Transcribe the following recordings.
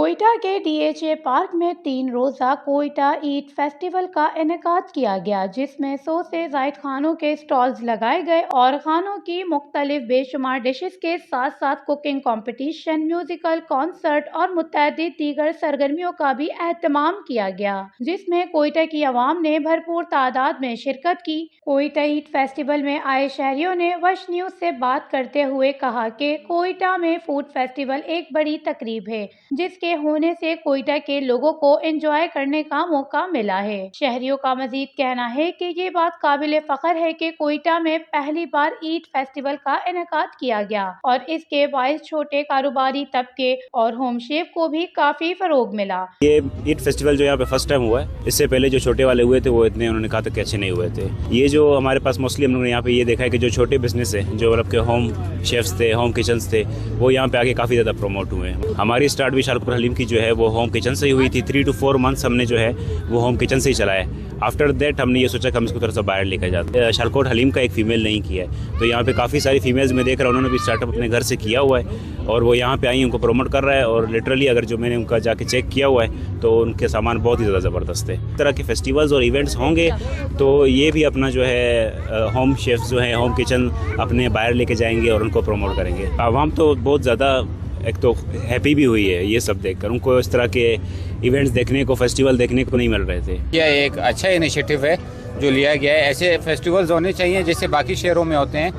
कोयटा के DHA park में 3 रोज़ा कोयटा ईट फेस्टिवल का इनेकाद किया गया, जिसमें 100 से ज़ायद खानों के स्टॉल्स लगाए गए और खानों की मुख्तलिफ बेशुमार डिशेस के साथ साथ कुकिंग कंपटीशन, म्यूजिकल कॉन्सर्ट और मुतअद्दिद दीगर सरगर्मियों का भी एहतमाम किया गया, जिसमें कोयटा की आवाम ने भरपूर तादाद में शिरकत की। कोयटा ईट फेस्टिवल में आए शहरियों ने वश न्यूज से बात करते हुए कहा कि कोयटा में फूड फेस्टिवल एक बड़ी तकरीब है, जिसके होने से कोयटा के लोगों को एंजॉय करने का मौका मिला है। शहरियों का मजीद कहना है कि ये बात काबिल फख्र है कि कोयटा में पहली बार ईट फेस्टिवल का इनेकाद किया गया और इसके बायस छोटे कारोबारी तबके और होम शेफ को भी काफी फरोग मिला। ये ईट फेस्टिवल जो यहाँ पे फर्स्ट टाइम हुआ है, इससे पहले जो छोटे वाले हुए थे वो इतने उन्होंने कहा था कि अच्छे नहीं हुए थे। ये जो हमारे पास मोस्टली हम लोगों ने यहाँ पे ये देखा है कि जो छोटे बिजनेस है, जो मतलब के होम शेफ्स थे, होम किचन्स थे, वो यहाँ पे आगे काफ़ी ज़्यादा प्रमोट हुए हैं। हमारी स्टार्ट भी शालकोट हलीम की जो है वो होम किचन से ही हुई थी। 3 to 4 मंथ्स हमने जो है वो होम किचन से ही चलाया। आफ्टर दैट हमने ये सोचा कि हम इसको थोड़ा सा बाहर लेकर जाते हैं। शालकोट हलीम का एक फ़ीमेल नहीं किया है, तो यहाँ पे काफ़ी सारी फीमेल्स में देख रहा हूँ, उन्होंने भी स्टार्टअप अपने घर से किया हुआ है और वो यहाँ पे आई उनको प्रमोट कर रहा है। और लिटरली अगर जो मैंने उनका जाके चेक किया हुआ है तो उनके सामान बहुत ही ज़्यादा ज़बरदस्त है। इस तरह के फेस्टिवल्स और इवेंट्स होंगे तो ये भी अपना जो है होम शेफ्स जो है होम किचन अपने बाहर लेके जाएंगे और उनको प्रमोट करेंगे। आवाम तो बहुत ज़्यादा एक तो हैप्पी भी हुई है ये सब देखकर। उनको इस तरह के इवेंट्स देखने को, फेस्टिवल देखने को नहीं मिल रहे थे। यह एक अच्छा इनिशिएटिव है जो लिया गया है। ऐसे फेस्टिवल्स होने चाहिए जैसे बाकी शहरों में होते हैं।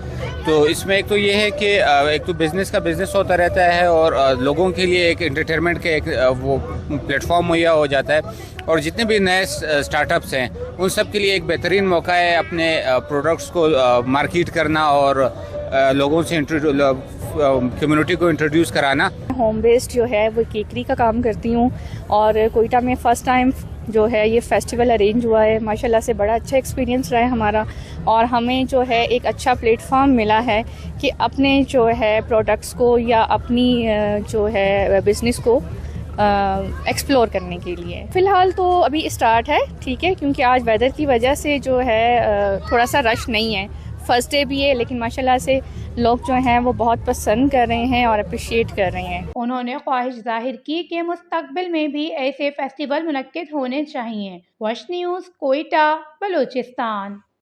तो इसमें एक तो ये है कि एक तो बिज़नेस का बिज़नेस होता रहता है और लोगों के लिए एक एंटरटेनमेंट का एक वो प्लेटफॉर्म मुहैया हो जाता है। और जितने भी नए स्टार्टअप्स हैं उन सब के लिए एक बेहतरीन मौका है अपने प्रोडक्ट्स को मार्केट करना और लोगों से कम्युनिटी को इंट्रोड्यूस कराना। होम बेस्ड जो है वो केकरी का काम करती हूँ और कोयटा में फ़र्स्ट टाइम जो है ये फेस्टिवल अरेंज हुआ है। माशाल्लाह से बड़ा अच्छा एक्सपीरियंस रहा है हमारा और हमें जो है एक अच्छा प्लेटफॉर्म मिला है कि अपने जो है प्रोडक्ट्स को या अपनी जो है बिज़नेस को एक्सप्लोर करने के लिए। फ़िलहाल तो अभी स्टार्ट है, ठीक है, क्योंकि आज वेदर की वजह से जो है थोड़ा सा रश नहीं है। फर्स्ट डे भी है लेकिन माशाल्लाह से लोग जो हैं वो बहुत पसंद कर रहे हैं और अप्रिशिएट कर रहे हैं। उन्होंने ख्वाहिश जाहिर की कि मुस्तकबिल में भी ऐसे फेस्टिवल मुनक्किद होने चाहिए। वश न्यूज़, कोयटा, बलूचिस्तान।